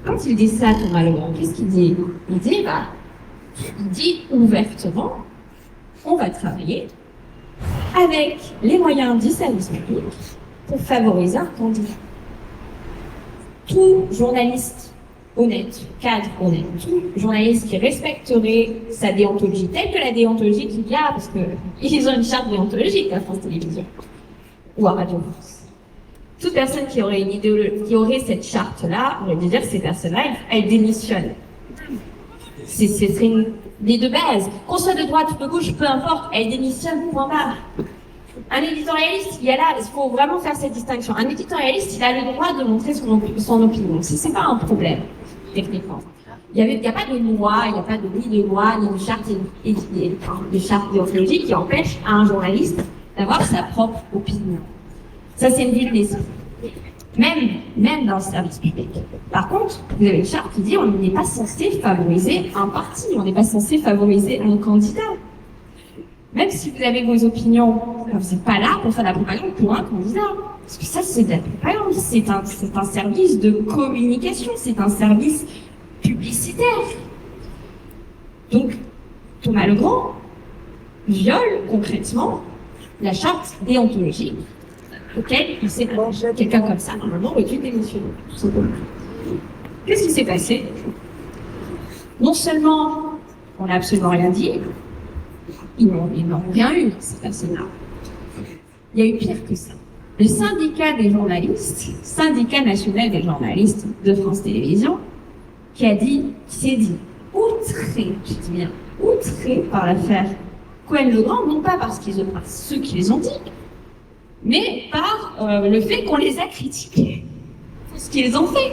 Quand il dit ça, Thomas Legrand, qu'est-ce qu'il dit? Il dit ouvertement, on va travailler avec les moyens du service public pour favoriser un candidat. Tout journaliste honnête, cadre honnête, tout journaliste qui respecterait sa déontologie, telle que la déontologie qu'il y a, parce qu'ils ont une charte déontologique à France Télévisions ou à Radio France. Toute personne qui aurait une idéologie, qui aurait cette charte-là, on va dire que ces personnes-là, elles démissionnent. C'est une idée de base. Qu'on soit de droite ou de gauche, peu importe, elles démissionnent, point barre. Un éditorialiste, il faut vraiment faire cette distinction. Un éditorialiste, il a le droit de montrer son opinion. C'est pas un problème, techniquement. Il n'y a pas de loi, il n'y a pas ni de loi, ni de charte déontologique qui empêche à un journaliste d'avoir sa propre opinion. Ça, c'est une ville d'esprit. Même dans le service public. Par contre, vous avez une charte qui dit on n'est pas censé favoriser un parti, on n'est pas censé favoriser un candidat. Même si vous avez vos opinions, vous n'êtes pas là pour faire la propagande pour un candidat. Parce que ça, c'est de la propagande. C'est un service de communication, c'est un service publicitaire. Donc, Thomas Legrand viole concrètement la charte déontologique auquel il s'est attaché. Quelqu'un comme ça, normalement, aurait dû démissionner, tout simplement. Qu'est-ce qui s'est passé? Non seulement on n'a absolument rien dit, ils n'ont rien eu, ces personnes-là. Il y a eu pire que ça. Le syndicat des journalistes, syndicat national des journalistes de France Télévisions, qui s'est dit outré, je dis bien, outré par l'affaire Cohen-Legrand, non pas par ceux qui les ont dit, mais par le fait qu'on les a critiqués pour ce qu'ils ont fait.